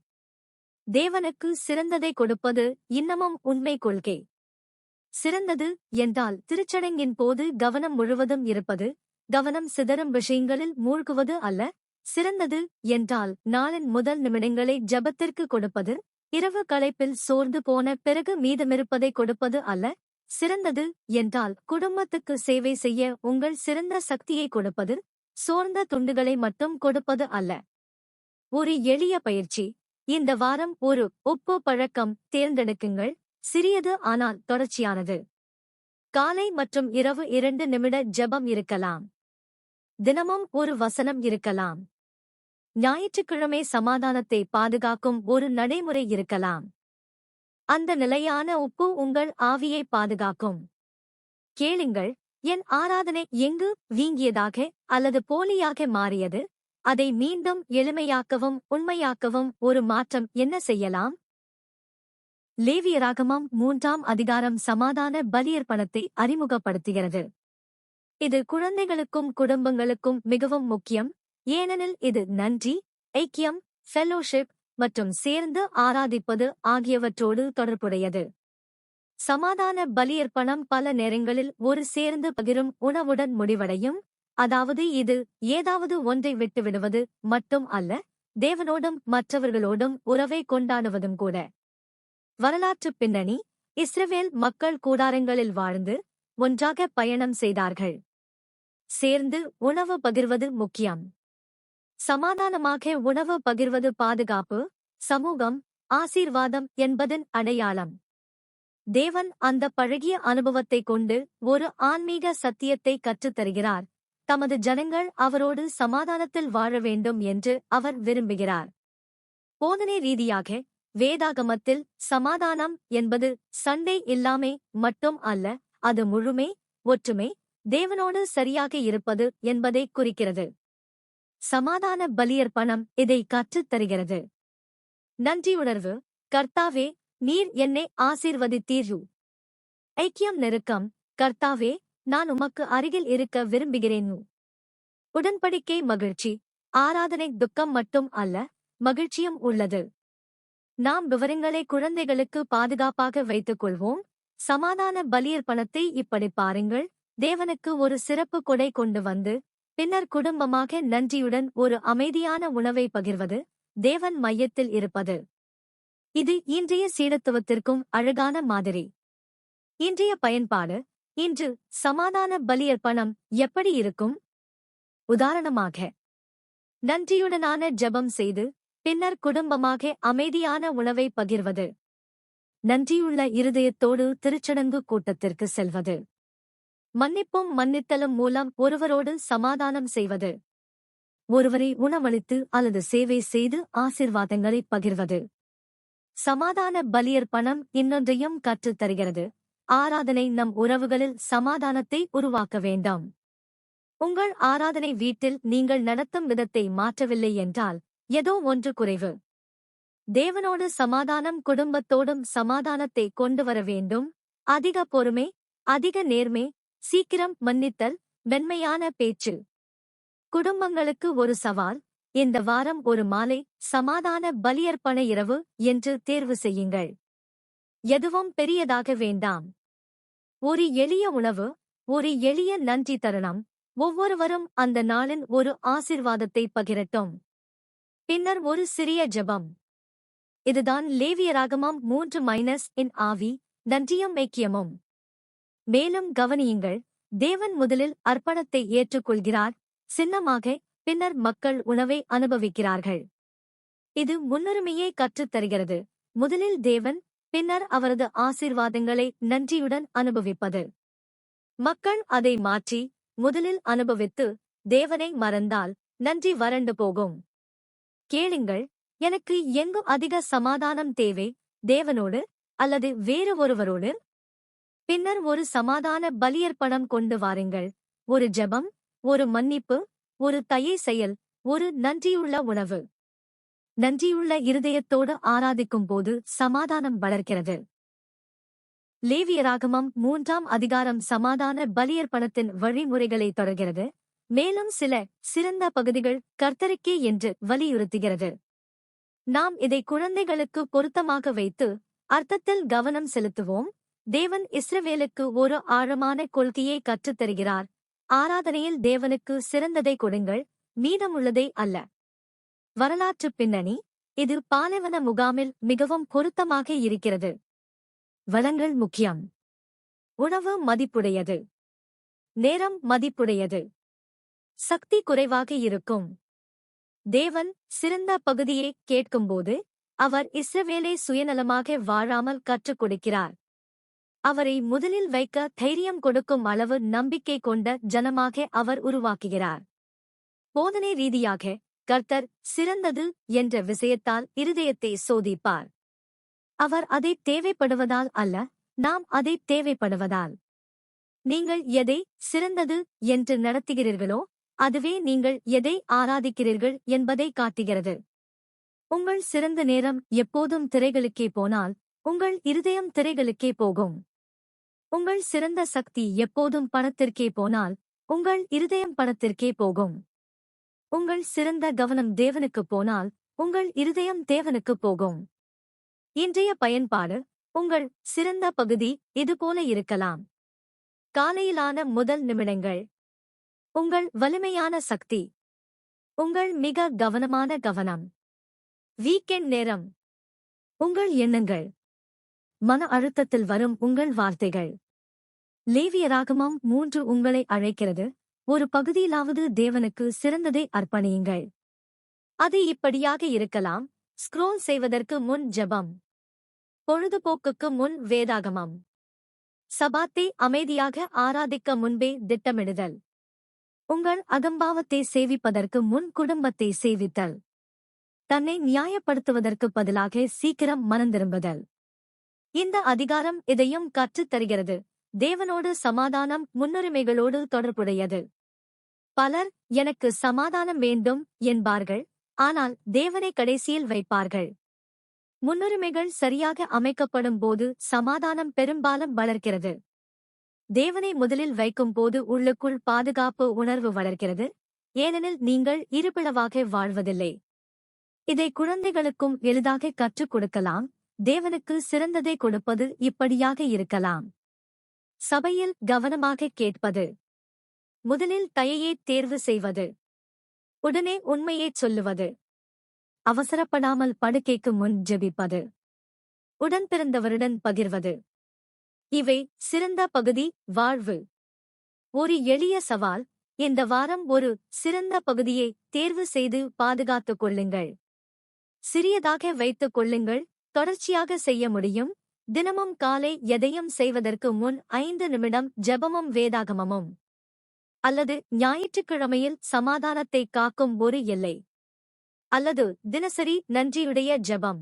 தேவனுக்கு சிறந்ததை கொடுப்பது இன்னமும் உண்மை கொள்கை. சிறந்தது என்றால் திருச்சடங்கின் போது கவனம் முழுவதும் இருப்பது, கவனம் சிதறும் விஷயங்களில் மூழ்குவது அல்ல. சிறந்தது என்றால் நாளின் முதல் நிமிடங்களை ஜெபத்திற்கு கொடுப்பது, இரவு களைப்பில் சோர்ந்து போன பிறகு மீதமிருப்பதை கொடுப்பது அல்ல. சிறந்தது என்றால் குடும்பத்துக்கு சேவை செய்ய உங்கள் சிறந்த சக்தியை கொடுப்பது, சோர்ந்த துண்டுகளை மட்டும் கொடுப்பது அல்ல. ஒரு எளிய பயிற்சி. இந்த வாரம் ஒரு உப்பு பழக்கம் தேர்ந்தெடுக்குங்கள். சிறியது ஆனால் தொடர்ச்சியானது. காலை மற்றும் இரவு 2 நிமிட ஜெபம் இருக்கலாம். தினமும் ஒரு வசனம் இருக்கலாம். ஞாயிற்றுக்கிழமை சமாதானத்தை பாதுகாக்கும் ஒரு நடைமுறை இருக்கலாம். அந்த நிலையான உப்பு உங்கள் ஆவியை பாதுகாக்கும். கேளுங்கள், என் ஆராதனை எங்கு வீங்கியதாக அல்லது போலியாக மாறியது? அதை மீண்டும் எளிமையாக்கவும் உண்மையாக்கவும் ஒரு மாற்றம் என்ன செய்யலாம்? லேவியராகமம் 3ஆம் அதிகாரம் சமாதான பலியர்ப்பணத்தை அறிமுகப்படுத்துகிறது. இது குழந்தைகளுக்கும் குடும்பங்களுக்கும் மிகவும் முக்கியம், ஏனெனில் இது நன்றி, ஐக்கியம், ஃபெல்லோஷிப் மற்றும் சேர்ந்து ஆராதிப்பது ஆகியவற்றோடு தொடர்புடையது. சமாதான பலியர்ப்பணம் பல நேரங்களில் ஒரு சேர்ந்து பகிரும் உணவுடன் முடிவடையும். அதாவது இது ஏதாவது ஒன்றை விட்டுவிடுவது மட்டும் அல்ல, தேவனோடும் மற்றவர்களோடும் உறவை கொண்டாடுவதும் கூட. வரலாற்று பின்னணி. இஸ்ரவேல் மக்கள் கூடாரங்களில் வாழ்ந்து ஒன்றாக பயணம் செய்தார்கள். சேர்ந்து உணவு பகிர்வது முக்கியம். சமாதானமாக உணவு பகிர்வது பாதுகாப்பு, சமூகம், ஆசீர்வாதம் என்பதன் அடையாளம். தேவன் அந்த பழகிய அனுபவத்தை கொண்டு ஒரு ஆன்மீக சத்தியத்தை கற்றுத்தருகிறார். தமது ஜனங்கள் அவரோடு சமாதானத்தில் வாழ வேண்டும் என்று அவர் விரும்புகிறார். போதனை ரீதியாக வேதாகமத்தில் சமாதானம் என்பது சண்டை இல்லாமை மட்டும் அல்ல, அது முழுமை, ஒற்றுமை, தேவனோடு சரியாக இருப்பது என்பதை குறிக்கிறது. சமாதான பலியர்ப்பணம் இதை கற்றுத் தருகிறது. நன்றியுணர்வு. கர்த்தாவே, நீர் என்னை ஆசீர்வதித்தீர். ஐக்கியம் நெருக்கம். கர்த்தாவே, நான் உமக்கு அருகில் இருக்க விரும்புகிறேன். உடன்படிக்கை மகிழ்ச்சி. ஆராதனை துக்கம் மட்டும் அல்ல, மகிழ்ச்சியும் உள்ளது. நாம் விவரங்களை குழந்தைகளுக்கு பாதுகாப்பாக வைத்துக் கொள்வோம். சமாதான பலியர்ப்பணத்தை இப்படி பாருங்கள். தேவனுக்கு ஒரு சிறப்பு கொடை கொண்டு வந்து, பின்னர் குடும்பமாக நன்றியுடன் ஒரு அமைதியான உணவை பகிர்வது, தேவன் மையத்தில் இருப்பது. இது இன்றைய சீடத்துவத்திற்கும் அழகான மாதிரி. இன்றைய பயன்பாடு. இன்று சமாதான பலியர்ப்பணம் எப்படி இருக்கும்? உதாரணமாக, நன்றியுடனான ஜெபம் செய்து பின்னர் குடும்பமாக அமைதியான உணவை பகிர்வது. நன்றியுள்ள இருதயத்தோடு திருச்சடங்கு கூட்டத்திற்கு செல்வது. மன்னிப்பும் மன்னித்தலும் மூலம் ஒருவரோடு சமாதானம் செய்வது. ஒருவரை உணவளித்து அல்லது சேவை செய்து ஆசீர்வாதங்களை பகிர்வது. சமாதான பலியர்ப்பணம் இன்னொன்றையும் கற்றுத் தருகிறது. ஆராதனை நம் உறவுகளில் சமாதானத்தை உருவாக்க வேண்டாம். உங்கள் ஆராதனை வீட்டில் நீங்கள் நடத்தும் விதத்தை மாற்றவில்லை என்றால் ஏதோ ஒன்று குறைவு. தேவனோடு சமாதானம், குடும்பத்தோடும் சமாதானத்தை கொண்டு வர வேண்டும். அதிக பொறுமை, அதிக நேர்மை, சீக்கிரம் மன்னித்தல், மென்மையான பேச்சு. குடும்பங்களுக்கு ஒரு சவால். இந்த வாரம் ஒரு மாலை சமாதான பலியர்ப்பண இரவு என்று தேர்வு செய்யுங்கள். எதுவும் பெரியதாக வேண்டாம். ஒரு எளிய உணவு, ஒரு எளிய நன்றி தருணம். ஒவ்வொருவரும் அந்த நாளின் ஒரு ஆசீர்வாதத்தை பகிரட்டும். பின்னர் ஒரு சிறிய ஜெபம். இதுதான் லேவியராகமம் 3 இன் ஆவி, நன்றியும் ஐக்கியமும். மேலும் கவனியுங்கள், தேவன் முதலில் அர்ப்பணத்தை ஏற்றுக்கொள்கிறார், சின்னமாக. பின்னர் மக்கள் உணவை அனுபவிக்கிறார்கள். இது முன்னுரிமையை கற்றுத் தருகிறது. முதலில் தேவன், பின்னர் அவரது ஆசீர்வாதங்களை நன்றியுடன் அனுபவிப்பது. மக்கள் அதை மாற்றி, முதலில் அனுபவித்து தேவனை மறந்தால் நன்றி வறண்டு போகும். கேளுங்கள், எனக்கு எங்கு அதிக சமாதானம் தேவை, தேவனோடு அல்லது வேறு ஒருவரோடு? பின்னர் ஒரு சமாதான பலியர்ப்பணம் கொண்டு வாருங்கள். ஒரு ஜெபம், ஒரு மன்னிப்பு, ஒரு தயை செயல், ஒரு நன்றியுள்ள உணவு. நன்றியுள்ள இருதயத்தோடு ஆராதிக்கும் போது சமாதானம் வளர்க்கிறது. லேவியராகமம் 3 சமாதான பலியர்ப்பணத்தின் வழிமுறைகளை தொடர்கிறது, மேலும் சில சிறந்த பகுதிகள் கர்த்தருக்கே என்று வலியுறுத்துகிறது. நாம் இதை குழந்தைகளுக்கு பொருத்தமாக வைத்து அர்த்தத்தில் கவனம் செலுத்துவோம். தேவன் இஸ்ரவேலுக்கு ஒரு ஆழமான கொள்கையை கற்றுத்தருகிறார். ஆராதனையில் தேவனுக்கு சிறந்ததை கொடுங்கள், மீதமுள்ளதை அல்ல. வரலாற்று பின்னணி. இது பாலைவன முகாமில் மிகவும் பொருத்தமாக இருக்கிறது. வளங்கள் முக்கியம். உணவு மதிப்புடையது. நேரம் மதிப்புடையது. சக்தி குறைவாக இருக்கும். தேவன் சிறந்த பகுதியை கேட்கும்போது அவர் இஸ்ரவேலை சுயநலமாக வாழாமல் கற்றுக் கொடுக்கிறார். அவரை முதலில் வைக்க தைரியம் கொடுக்கும் அளவு நம்பிக்கை கொண்ட ஜனமாக அவர் உருவாக்குகிறார். போதனை ரீதியாக கர்த்தர் சிறந்தது என்ற விஷயத்தால் இருதயத்தை சோதிப்பார். அவர் அதை தேவைப்படுவதால் அல்ல, நாம் அதை தேவைப்படுவதால். நீங்கள் எதை சிறந்தது என்று நடத்துகிறீர்களோ அதுவே நீங்கள் எதை ஆராதிக்கிறீர்கள் என்பதை காட்டுகிறது. உங்கள் சிறந்த நேரம் எப்போதும் திரைகளுக்கே போனால் உங்கள் இருதயம் திரைகளுக்கே போகும். உங்கள் சிறந்த சக்தி எப்போதும் பணத்திற்கே போனால் உங்கள் இருதயம் பணத்திற்கே போகும். உங்கள் சிறந்த கவனம் தேவனுக்கு போனால் உங்கள் இருதயம் தேவனுக்கு போகும். இன்றைய பயன்பாடு. உங்கள் சிறந்த பகுதி இதுபோல இருக்கலாம். காலையிலான முதல் நிமிடங்கள். உங்கள் வலிமையான சக்தி. உங்கள் மிக கவனமான கவனம். வீக்கெண்ட் நேரம். உங்கள் எண்ணங்கள். மன அழுத்தத்தில் வரும் உங்கள் வார்த்தைகள். லேவியராகமம் 3 உங்களை அழைக்கிறது, ஒரு பகுதியிலாவது தேவனுக்கு சிறந்ததை அர்ப்பணியுங்கள். அது இப்படியாக இருக்கலாம்: ஸ்க்ரோல் செய்வதற்கு முன் ஜெபம், பொழுதுபோக்குக்கு முன் வேதாகமம், சபாத்தை அமைதியாக ஆராதிக்க முன்பே திட்டமிடுதல், உங்கள் அகம்பாவத்தை சேவிப்பதற்கு முன் குடும்பத்தை சேவித்தல், தன்னை நியாயப்படுத்துவதற்கு பதிலாக சீக்கிரம் மனந்திரும்புதல். இந்த அதிகாரம் இதையும் கற்றுத் தருகிறது. தேவனோடு சமாதானம் முன்னுரிமைகளோடு தொடர்புடையது. பலர் எனக்கு சமாதானம் வேண்டும் என்பார்கள், ஆனால் தேவனை கடைசியில் வைப்பார்கள். முன்னுரிமைகள் சரியாக அமைக்கப்படும் போது சமாதானம் பெரும்பாலும் வளர்க்கிறது. தேவனை முதலில் வைக்கும்போது உள்ளுக்குள் பாதுகாப்பு உணர்வு வளர்க்கிறது, ஏனெனில் நீங்கள் இருபிளவாக வாழ்வதில்லை. இதை குழந்தைகளுக்கும் எளிதாக கற்றுக் கொடுக்கலாம். தேவனுக்கு சிறந்ததை கொடுப்பது இப்படியாக இருக்கலாம். சபையில் கவனமாக கேட்பது. முதலில் தயையைத் தேர்வு செய்வது. உடனே உண்மையைச் சொல்லுவது. அவசரப்படாமல் படுக்கைக்கு முன் ஜெபிப்பது. உடன்பிறந்தவருடன் பகிர்வது. இவை சிறந்த பகுதி வாழ்வு. ஒரு எளிய சவால். இந்த வாரம் ஒரு சிறந்த பகுதியை தேர்வு செய்து பாதுகாத்துக் கொள்ளுங்கள். சிறியதாக வைத்துக் கொள்ளுங்கள், தொடர்ச்சியாக செய்ய முடியும். தினமும் காலை எதையும் செய்வதற்கு முன் 5 நிமிடம் ஜெபமும் வேதாகமமும். அல்லது ஞாயிற்றுக்கிழமையில் சமாதானத்தை காக்கும் ஒரு எல்லை. அல்லது தினசரி நன்றியுடைய ஜெபம்.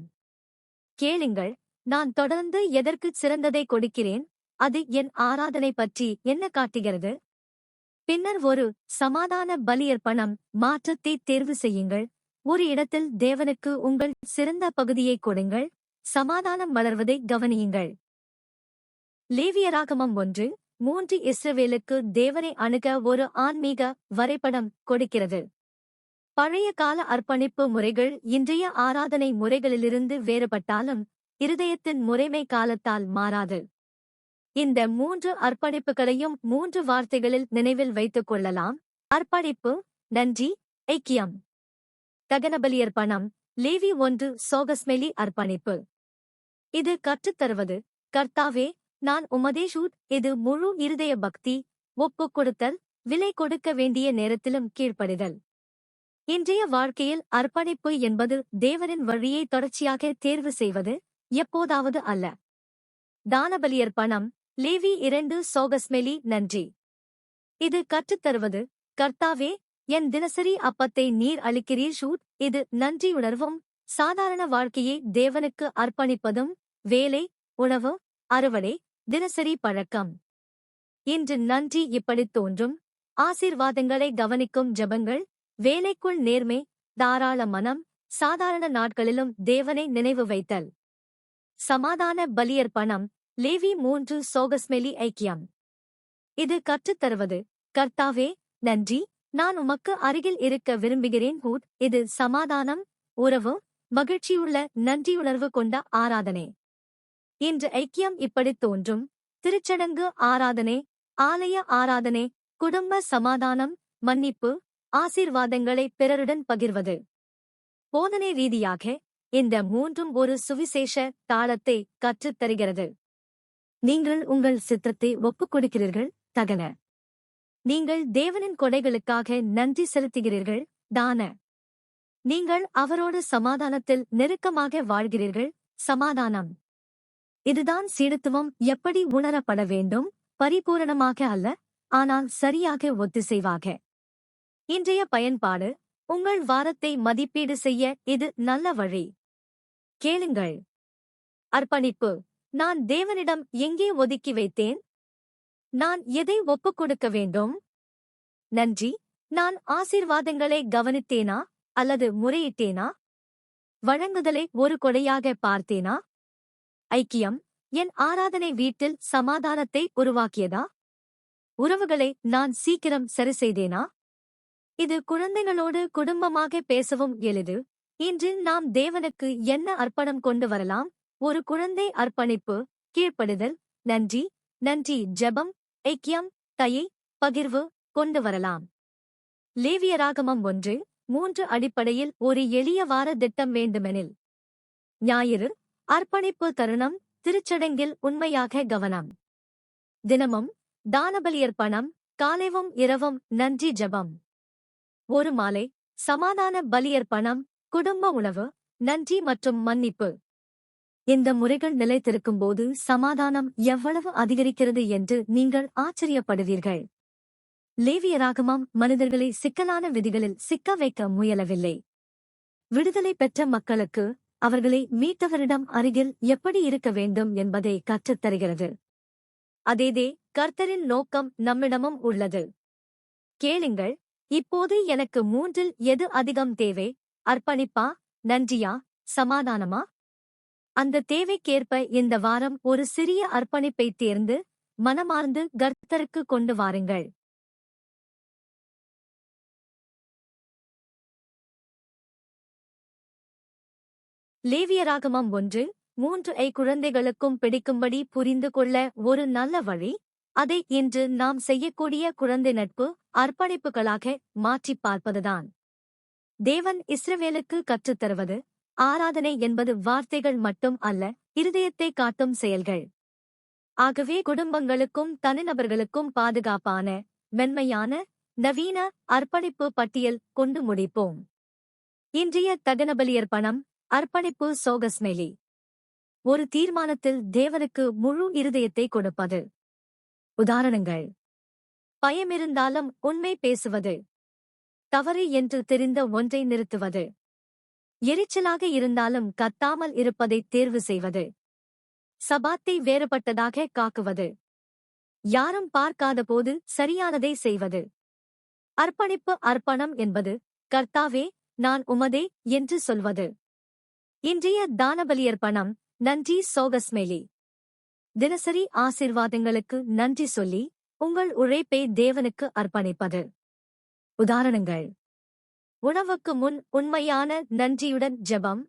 கேளுங்கள், நான் தொடர்ந்து எதற்கு சிறந்ததை கொடுக்கிறேன், அது என் ஆராதனை பற்றி என்ன காட்டுகிறது? பின்னர் ஒரு சமாதான பலியர்ப்பணம் மாற்றத்தை தேர்வு செய்யுங்கள். ஒரு இடத்தில் தேவனுக்கு உங்கள் சிறந்த பகுதியை கொடுங்கள், சமாதானம் வளர்வதை கவனியுங்கள். லேவியராகமம் 1:3 இஸ்ரவேலுக்கு தேவனை அணுக ஒரு ஆன்மீக வரைபடம் கொடுக்கிறது. பழைய கால அர்ப்பணிப்பு முறைகள் இன்றைய ஆராதனை முறைகளிலிருந்து வேறுபட்டாலும் இருதயத்தின் முறைமை காலத்தால் மாறாது. இந்த 3 அர்ப்பணிப்புகளையும் 3 வார்த்தைகளில் நினைவில் வைத்துக் கொள்ளலாம். அர்ப்பணிப்பு, நன்றி, ஐக்கியம். தகனபலியர்ப்பணம். லேவி 1 சோகஸ்மெலி அர்ப்பணிப்பு. இது கற்றுத்தருவது, கர்த்தாவே, நான் உமதே ஷூட். இது முழு இருதய பக்தி, ஒப்புக் கொடுத்தல், விலை கொடுக்க வேண்டிய நேரத்திலும் கீழ்ப்படிதல். இன்றைய வாழ்க்கையில் அர்ப்பணிப்பு என்பது தேவனின் வழியை தொடர்ச்சியாக தேர்வு செய்வது, எப்போதாவது அல்ல. தானபலியர்ப்பணம். லேவி 2 சோகஸ்மெலி நன்றி. இது கற்றுத்தருவது, கர்த்தாவே, என் தினசரி அப்பத்தை நீர் அளிக்கிறீர் ஷூட். இது நன்றியுணர்வும் சாதாரண வாழ்க்கையை தேவனுக்கு அர்ப்பணிப்பதும், வேலை, உணவு, அறுவடை, தினசரி பழக்கம். இன்று நன்றி இப்படித் தோன்றும். ஆசீர்வாதங்களை கவனிக்கும் ஜெபங்கள், வேலைக்குள் நேர்மை, தாராள மனம், சாதாரண நாட்களிலும் தேவனை நினைவு வைத்தல். சமாதான பலியர்ப்பணம். லேவி 3 சோகஸ்மெலி ஐக்கியம். இது கற்றுத்தருவது, கர்த்தாவே, நன்றி, நான் உமக்கு அருகில் இருக்க விரும்புகிறேன் ஹூட். இது சமாதானம், உறவு, மகிழ்ச்சியுள்ள நன்றியுணர்வு கொண்ட ஆராதனை. இன்று ஐக்கியம் இப்படித் தோன்றும். திருச்சடங்கு ஆராதனை, ஆலய ஆராதனை, குடும்ப சமாதானம், மன்னிப்பு, ஆசீர்வாதங்களை பிறருடன் பகிர்வது. போதனை ரீதியாக இந்த 3ம் ஒரு சுவிசேஷ தாளத்தை கற்றுத் தருகிறது. நீங்கள் உங்கள் சித்தத்தை ஒப்புக் கொடுக்கிறீர்கள், தகன. நீங்கள் தேவனின் கொடைகளுக்காக நன்றி செலுத்துகிறீர்கள், தான. நீங்கள் அவரோடு சமாதானத்தில் நெருக்கமாக வாழ்கிறீர்கள், சமாதானம். இதுதான் சீடத்துவம் எப்படி உணரப்பட வேண்டும், பரிபூரணமாக அல்ல, ஆனால் சரியாக ஒத்திசைவாக. இன்றைய பயன்பாடு. உங்கள் வாரத்தை மதிப்பீடு செய்ய இது நல்ல வழி. கேளுங்கள். அர்ப்பணிப்பு. நான் தேவனிடம் எங்கே ஒதுக்கி வைத்தேன்? நான் எதை ஒப்புக் கொடுக்க வேண்டும்? நன்றி. நான் ஆசீர்வாதங்களை கவனித்தேனா அல்லது முறையிட்டேனா? வழங்குதலை ஒரு கொடையாக பார்த்தேனா? ஐக்கியம். என் ஆராதனை வீட்டில் சமாதானத்தை உருவாக்கியதா? உறவுகளை நான் சீக்கிரம் சரிசெய்தேனா? இது குழந்தைகளோடு குடும்பமாக பேசவும் எளிது. இன்று நாம் தேவனுக்கு என்ன அர்ப்பணம் கொண்டு வரலாம்? ஒரு குழந்தை அர்ப்பணிப்பு, கீழ்ப்படிதல், நன்றி, நன்றி ஜெபம், ஐக்கியம், தயை, பகிர்வு கொண்டு வரலாம். லேவியராகமம் 1:3 அடிப்படையில் ஒரு எளிய வார திட்டம் வேண்டுமெனில். ஞாயிறு, அர்ப்பணிப்பு தருணம், திருச்சடங்கில் உண்மையாக கவனம். தினமும், தானபலியர்ப்பணம், காலைவும் இரவும் நன்றி ஜெபம். ஒரு மாலை, சமாதான பலியர்ப்பணம், குடும்ப உணவு, நன்றி மற்றும் மன்னிப்பு. இந்த முறைகள் நிலைத்திருக்கும்போது சமாதானம் எவ்வளவு அதிகரிக்கிறது என்று நீங்கள் ஆச்சரியப்படுவீர்கள். லேவியராகமம் மனிதர்களை சிக்கலான விதிகளில் சிக்க வைக்க முயலவில்லை. விடுதலை பெற்ற மக்களுக்கு அவர்களை மீட்டவரிடம் அருகில் எப்படி இருக்க வேண்டும் என்பதை கற்றுத் தருகிறது. அதேதே கர்த்தரின் நோக்கம் நம்மிடமும் உள்ளது. கேளுங்கள். இப்போது எனக்கு 3இல் எது அதிகம் தேவை? அர்ப்பணிப்பா, நன்றியா, சமாதானமா? அந்த தேவைக்கேற்ப இந்த வாரம் ஒரு சிறிய அர்ப்பணிப்பை தேர்ந்து மனமார்ந்து கர்த்தருக்கு கொண்டு வாருங்கள். லேவியராகமம் 1:3 குழந்தைகளுக்கும் பிடிக்கும்படி புரிந்து கொள்ள ஒரு நல்ல வழி, அதை இன்று நாம் செய்யக்கூடிய குழந்தை நட்பு அர்ப்பணிப்புகளாக மாற்றிப் பார்ப்பதுதான். தேவன் இஸ்ரவேலுக்கு கற்றுத்தருவது, ஆராதனை என்பது வார்த்தைகள் மட்டும் அல்ல, இருதயத்தை காட்டும் செயல்கள். ஆகவே குடும்பங்களுக்கும் தனிநபர்களுக்கும் பாதுகாப்பான, மென்மையான, நவீன அர்ப்பணிப்பு பட்டியல் கொண்டு முடிப்போம். இன்றைய தகனபலியர்ப்பணம், அர்ப்பணிப்பு சோகஸ்மெலி. ஒரு தீர்மானத்தில் தேவனுக்கு முழு இருதயத்தை கொடுப்பது. உதாரணங்கள். பயமிருந்தாலும் உண்மை பேசுவது. தவறு என்று தெரிந்த ஒன்றை நிறுத்துவது. எரிச்சலாக இருந்தாலும் கத்தாமல் இருப்பதை தேர்வு செய்வது. சபாத்தை வேறுபட்டதாக காக்குவது. யாரும் பார்க்காதபோது சரியானதை செய்வது. அர்ப்பணிப்பு அர்ப்பணம் என்பது, கர்த்தாவே, நான் உமதே என்று சொல்வது. இன்றைய தானபலியர்ப்பணம். நன்றி சோகஸ்மேலி. தினசரி ஆசீர்வாதங்களுக்கு நன்றி சொல்லி உங்கள் உழைப்பை தேவனுக்கு அர்ப்பணிப்பது. உதாரணங்கள்: உணவுக்கு முன் உண்மையான நன்றியுடன் ஜெபம்.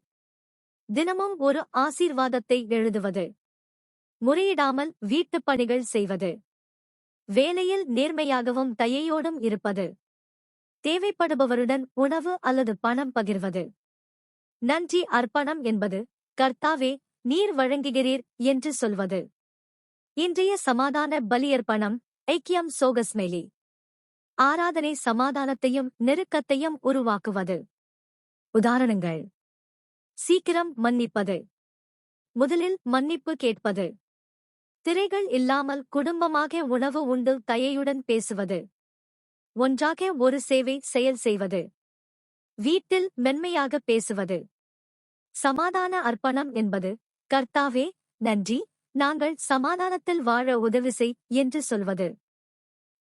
தினமும் ஒரு ஆசீர்வாதத்தை எழுதுவது. முறையிடாமல் வீட்டுப் பணிகள் செய்வது. வேலையில் நேர்மையாகவும் தயையோடும் இருப்பது. தேவைப்படுபவருடன் உணவு அல்லது பணம் பகிர்வது. நன்றி அர்ப்பணம் என்பது, கர்த்தாவே, நீர் வழங்குகிறீர் என்று சொல்வது. இன்றைய சமாதான பலியர்ப்பணம். ஐக்கியம் சோகஸ்மேலி. ஆராதனை சமாதானத்தையும் நெருக்கத்தையும் உருவாக்குவது. உதாரணங்கள்: சீக்கிரம் மன்னிப்பது. முதலில் மன்னிப்பு கேட்பது. திரைகள் இல்லாமல் குடும்பமாக உணவு உண்டு தயையுடன் பேசுவது. ஒன்றாக ஒரு சேவை செயல் செய்வது. வீட்டில் மென்மையாக பேசுவது. சமாதான அர்ப்பணம் என்பது, கர்த்தாவே, நன்றி, நாங்கள் சமாதானத்தில் வாழ உதவி செய் என்று சொல்வது.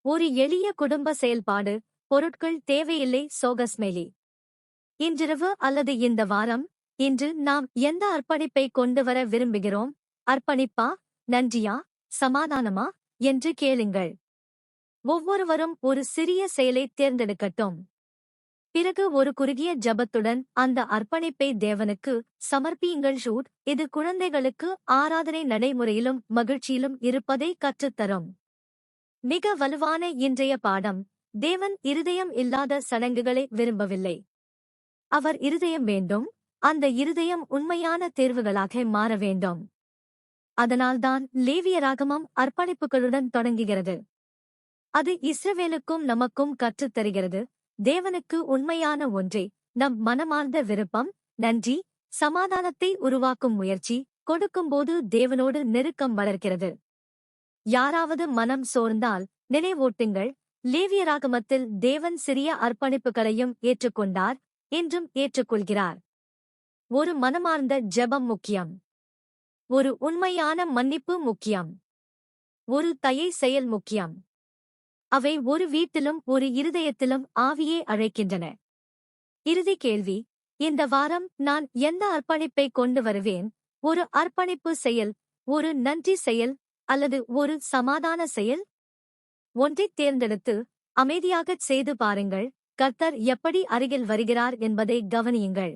ஒரு எளிய குடும்ப செயல்பாடு. பொருட்கள் தேவையில்லை சோகஸ்மேலி. இன்றிரவு அல்லது இந்த வாரம், இன்று நாம் எந்த அர்ப்பணிப்பை கொண்டு வர விரும்புகிறோம்? அர்ப்பணிப்பா, நன்றியா, சமாதானமா என்று கேளுங்கள். ஒவ்வொருவரும் ஒரு சிறிய செயலை தேர்ந்தெடுக்கட்டும். பிறகு ஒரு குறுகிய ஜெபத்துடன் அந்த அர்ப்பணிப்பை தேவனுக்கு சமர்ப்பியுங்கள். ஷூட். இது குழந்தைகளுக்கு ஆராதனை நடைமுறையிலும் மகிழ்ச்சியிலும் இருப்பதை கற்றுத்தரும். மிக வலுவான இன்றைய பாடம். தேவன் இருதயம் இல்லாத சடங்குகளை விரும்பவில்லை. அவர் இருதயம் வேண்டும். அந்த இருதயம் உண்மையான தேர்வுகளாக மாற வேண்டும். அதனால்தான் லேவியராகமம் அர்ப்பணிப்புகளுடன் தொடங்குகிறது. அது இஸ்ரவேலுக்கும் நமக்கும் கற்றுத்தருகிறது. தேவனுக்கு உண்மையான ஒன்றே, நம் மனமார்ந்த விருப்பம், நன்றி, சமாதானத்தை உருவாக்கும் முயற்சி. கொடுக்கும்போது தேவனோடு நெருக்கம் வளர்க்கிறது. யாராவது மனம் சோர்ந்தால் நினைவூட்டுங்கள், லேவியராகமத்தில் தேவன் சிறிய அர்ப்பணிப்புகளையும் ஏற்றுக்கொண்டார், என்றும் ஏற்றுக்கொள்கிறார். ஒரு மனமார்ந்த ஜெபம் முக்கியம். ஒரு உண்மையான மன்னிப்பு முக்கியம். ஒரு தயை செயல் முக்கியம். அவை ஒரு வீட்டிலும் ஒரு இருதயத்திலும் ஆவியே அழைக்கின்றன. இறுதி கேள்வி: இந்த வாரம் நான் எந்த அர்ப்பணிப்பை கொண்டு வருவேன்? ஒரு அர்ப்பணிப்பு செயல், ஒரு நன்றி செயல், அல்லது ஒரு சமாதான செயல்? ஒன்றைத் தேர்ந்தெடுத்து அமைதியாகச் செய்து பாருங்கள். கர்த்தர் எப்படி அருகில் வருகிறார் என்பதை கவனியுங்கள்.